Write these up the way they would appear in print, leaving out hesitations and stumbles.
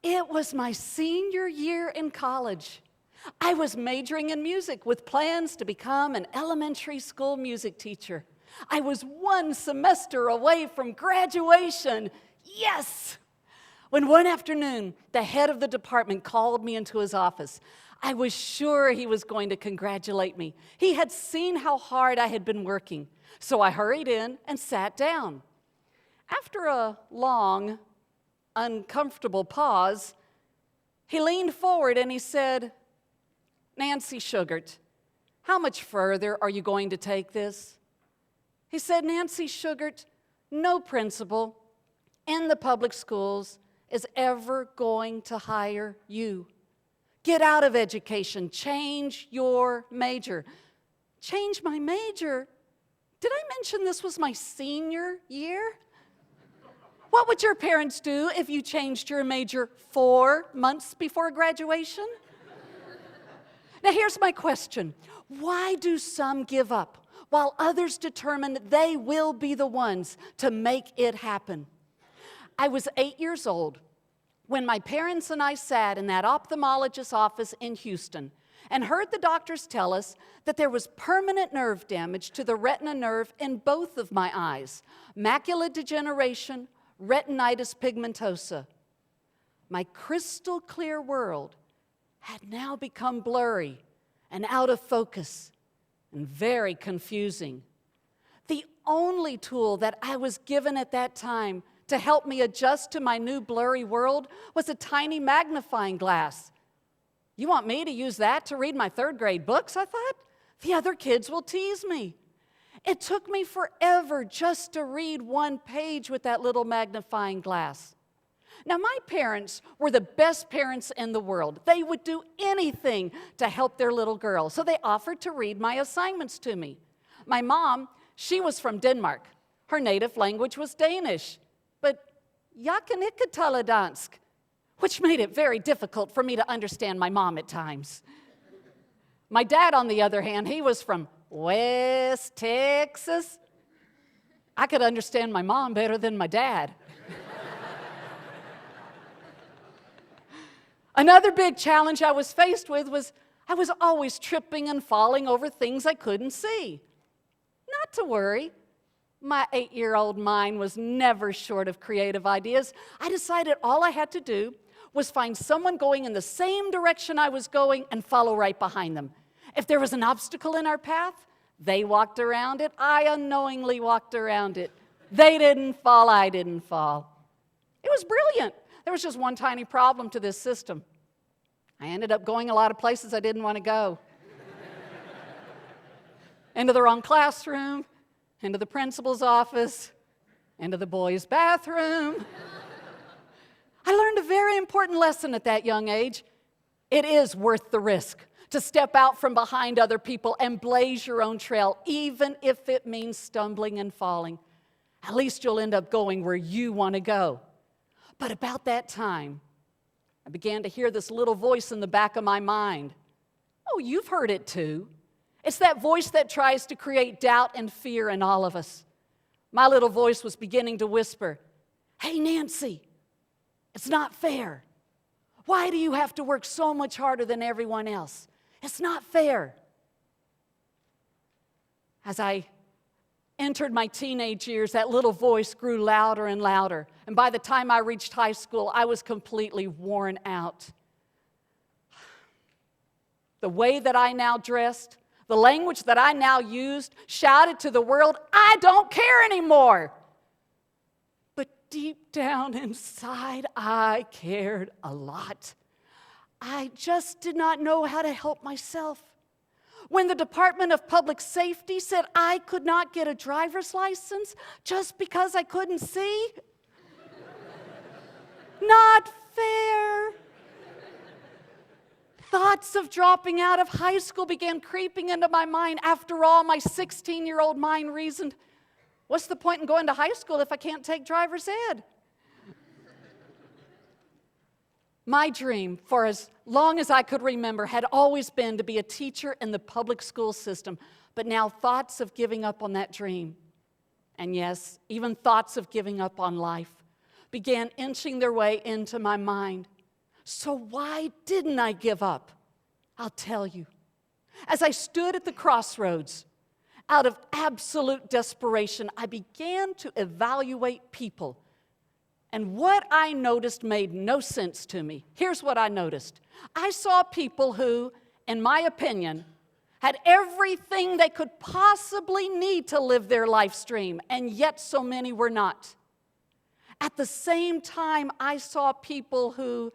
It was my senior year in college. I was majoring in music with plans to become an elementary school music teacher. I was one semester away from graduation. Yes! When one afternoon, the head of the department called me into his office, I was sure he was going to congratulate me. He had seen how hard I had been working, so I hurried in and sat down. After a long, uncomfortable pause, he leaned forward and he said, "Nancy Shugart, how much further are you going to take this?" He said, "Nancy Shugart, no principal in the public schools is ever going to hire you. Get out of education. Change your major." Change my major? Did I mention this was my senior year? What would your parents do if you changed your major 4 months before graduation? Now here's my question. Why do some give up while others determine they will be the ones to make it happen? I was 8 years old when my parents and I sat in that ophthalmologist's office in Houston and heard the doctors tell us that there was permanent nerve damage to the retina nerve in both of my eyes, macular degeneration, retinitis pigmentosa. My crystal clear world had now become blurry and out of focus and very confusing. The only tool that I was given at that time to help me adjust to my new blurry world was a tiny magnifying glass. You want me to use that to read my third grade books, I thought? The other kids will tease me. It took me forever just to read one page with that little magnifying glass. Now, my parents were the best parents in the world. They would do anything to help their little girl, so they offered to read my assignments to me. My mom, she was from Denmark. Her native language was Danish, but jeg kan ikke tale dansk, which made it very difficult for me to understand my mom at times. My dad, on the other hand, he was from West Texas. I could understand my mom better than my dad. Another big challenge I was faced with was I was always tripping and falling over things I couldn't see. Not to worry. My 8-year-old mind was never short of creative ideas. I decided all I had to do was find someone going in the same direction I was going and follow right behind them. If there was an obstacle in our path, they walked around it. I unknowingly walked around it. They didn't fall, I didn't fall. It was brilliant. There was just one tiny problem to this system. I ended up going a lot of places I didn't want to go. Into the wrong classroom, into the principal's office, into the boys' bathroom. I learned a very important lesson at that young age. It is worth the risk to step out from behind other people and blaze your own trail, even if it means stumbling and falling. At least you'll end up going where you want to go. But about that time, I began to hear this little voice in the back of my mind. Oh, you've heard it too. It's that voice that tries to create doubt and fear in all of us. My little voice was beginning to whisper, "Hey, Nancy, it's not fair. Why do you have to work so much harder than everyone else? It's not fair." As I entered my teenage years, that little voice grew louder and louder. And by the time I reached high school, I was completely worn out. The way that I now dressed, the language that I now used, shouted to the world, "I don't care anymore." But deep down inside, I cared a lot. I just did not know how to help myself. When the Department of Public Safety said I could not get a driver's license just because I couldn't see, not fair. Thoughts of dropping out of high school began creeping into my mind. After all, my 16-year-old mind reasoned, what's the point in going to high school if I can't take driver's ed? My dream, for as long as I could remember, had always been to be a teacher in the public school system. But now thoughts of giving up on that dream, and yes, even thoughts of giving up on life, began inching their way into my mind. So why didn't I give up? I'll tell you. As I stood at the crossroads, out of absolute desperation, I began to evaluate people. And what I noticed made no sense to me. Here's what I noticed. I saw people who, in my opinion, had everything they could possibly need to live their life stream, and yet so many were not. At the same time, I saw people who,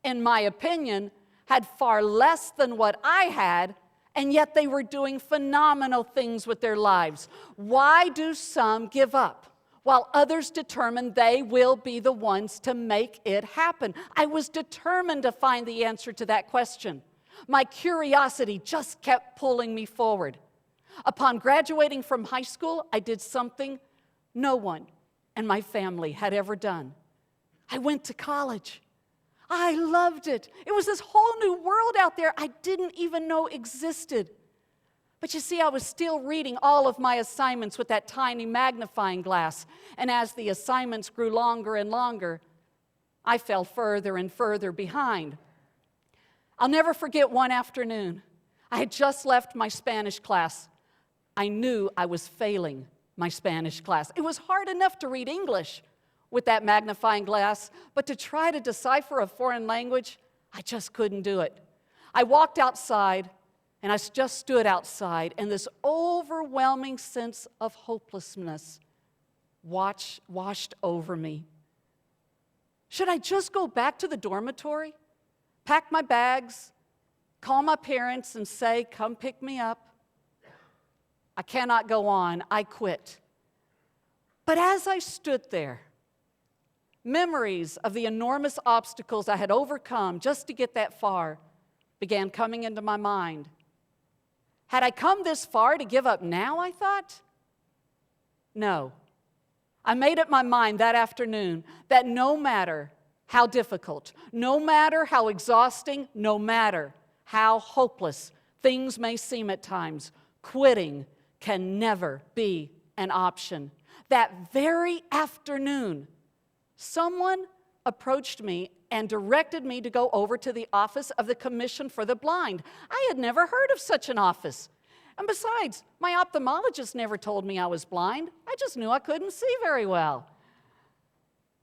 in my opinion, had far less than what I had, and yet they were doing phenomenal things with their lives. Why do some give up, while others determine they will be the ones to make it happen? I was determined to find the answer to that question. My curiosity just kept pulling me forward. Upon graduating from high school, I did something no one in my family had ever done. I went to college. I loved it. It was this whole new world out there I didn't even know existed. But you see, I was still reading all of my assignments with that tiny magnifying glass. And as the assignments grew longer and longer, I fell further and further behind. I'll never forget one afternoon. I had just left my Spanish class. I knew I was failing my Spanish class. It was hard enough to read English with that magnifying glass, but to try to decipher a foreign language, I just couldn't do it. I walked outside, and I just stood outside, and this overwhelming sense of hopelessness washed over me. Should I just go back to the dormitory, pack my bags, call my parents and say, "Come pick me up"? I cannot go on. I quit. But as I stood there, memories of the enormous obstacles I had overcome just to get that far began coming into my mind. Had I come this far to give up now, I thought? No. I made up my mind that afternoon that no matter how difficult, no matter how exhausting, no matter how hopeless things may seem at times, quitting can never be an option. That very afternoon, someone approached me and directed me to go over to the office of the Commission for the Blind. I had never heard of such an office. And besides, my ophthalmologist never told me I was blind. I just knew I couldn't see very well.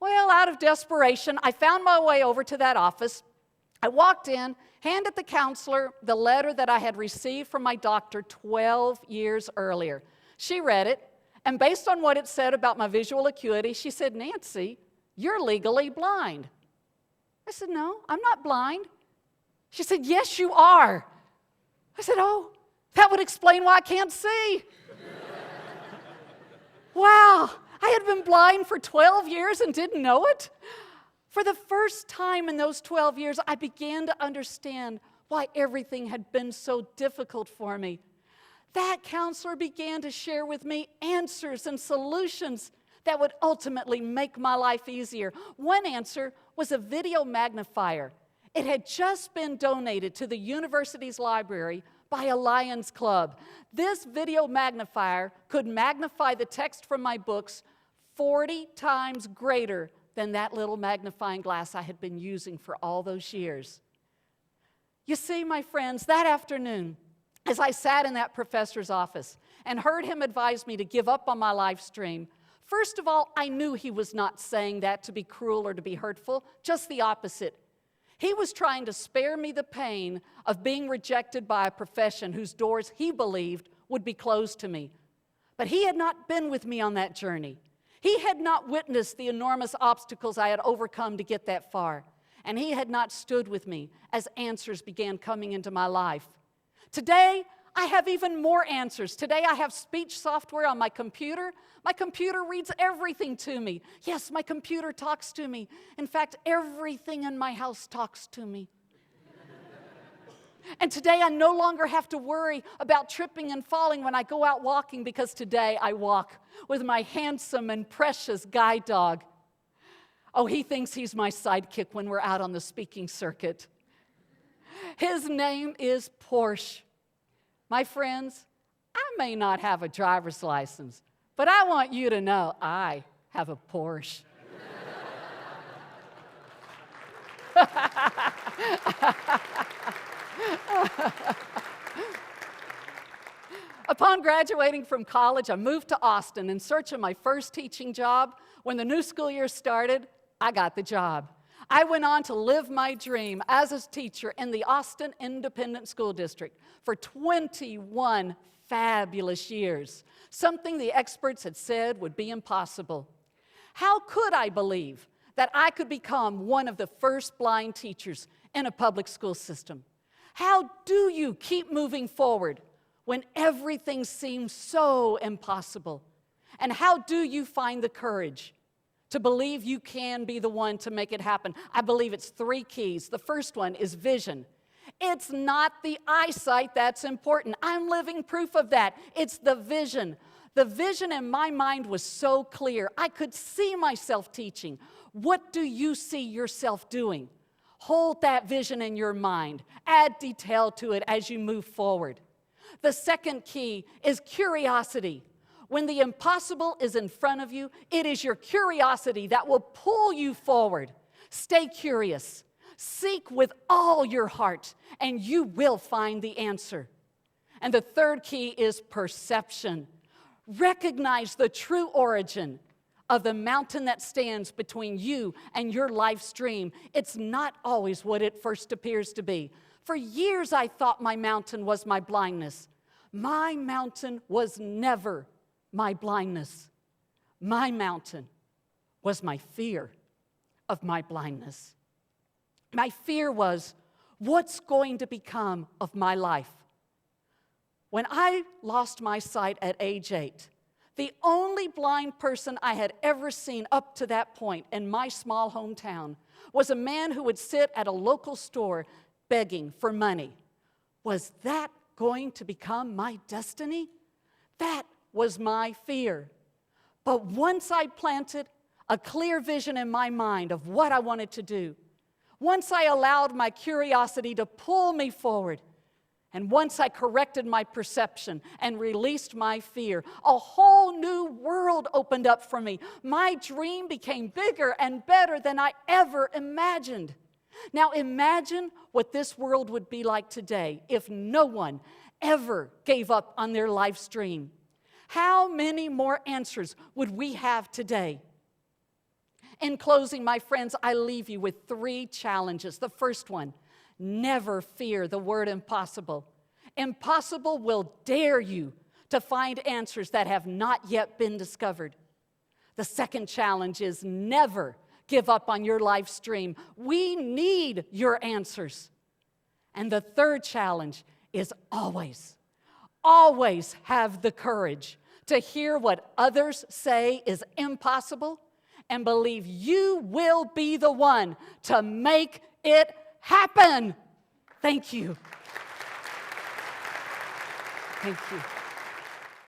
Well, out of desperation, I found my way over to that office. I walked in, handed the counselor the letter that I had received from my doctor 12 years earlier. She read it, and based on what it said about my visual acuity, she said, "Nancy, you're legally blind." I said, "No, I'm not blind." She said, "Yes, you are." I said, "Oh, that would explain why I can't see." Wow, I had been blind for 12 years and didn't know it. For the first time in those 12 years, I began to understand why everything had been so difficult for me. That counselor began to share with me answers and solutions that would ultimately make my life easier. One answer was a video magnifier. It had just been donated to the university's library by a Lions Club. This video magnifier could magnify the text from my books 40 times greater than that little magnifying glass I had been using for all those years. You see, my friends, that afternoon, as I sat in that professor's office and heard him advise me to give up on my life stream, first of all, I knew he was not saying that to be cruel or to be hurtful, just the opposite. He was trying to spare me the pain of being rejected by a profession whose doors he believed would be closed to me. But he had not been with me on that journey. He had not witnessed the enormous obstacles I had overcome to get that far. And he had not stood with me as answers began coming into my life. Today, I have even more answers. Today, I have speech software on my computer. My computer reads everything to me. Yes, my computer talks to me. In fact, everything in my house talks to me. And today, I no longer have to worry about tripping and falling when I go out walking, because today I walk with my handsome and precious guide dog. Oh, he thinks he's my sidekick when we're out on the speaking circuit. His name is Porsche. My friends, I may not have a driver's license, but I want you to know I have a Porsche. Upon graduating from college, I moved to Austin in search of my first teaching job. When the new school year started, I got the job. I went on to live my dream as a teacher in the Austin Independent School District for 21 fabulous years, something the experts had said would be impossible. How could I believe that I could become one of the first blind teachers in a public school system? How do you keep moving forward when everything seems so impossible? And how do you find the courage to believe you can be the one to make it happen? I believe it's 3 keys. The first one is vision. It's not the eyesight that's important. I'm living proof of that. It's the vision. The vision in my mind was so clear. I could see myself teaching. What do you see yourself doing? Hold that vision in your mind. Add detail to it as you move forward. The second key is curiosity. When the impossible is in front of you, it is your curiosity that will pull you forward. Stay curious. Seek with all your heart, and you will find the answer. And the third key is perception. Recognize the true origin of the mountain that stands between you and your life's dream. It's not always what it first appears to be. For years, I thought my mountain was my blindness. My mountain was never my blindness. My mountain was my fear of my blindness. My fear was, what's going to become of my life? When I lost my sight at age 8, the only blind person I had ever seen up to that point in my small hometown was a man who would sit at a local store begging for money. Was that going to become my destiny? That was my fear. But once I planted a clear vision in my mind of what I wanted to do, once I allowed my curiosity to pull me forward, and once I corrected my perception and released my fear, a whole new world opened up for me. My dream became bigger and better than I ever imagined. Now imagine what this world would be like today if no one ever gave up on their life's dream. How many more answers would we have today? In closing, my friends, I leave you with 3 challenges. The first one, never fear the word impossible. Impossible will dare you to find answers that have not yet been discovered. The second challenge is never give up on your life's dream. We need your answers. And the third challenge is always have the courage to hear what others say is impossible and believe you will be the one to make it happen. Thank you. Thank you.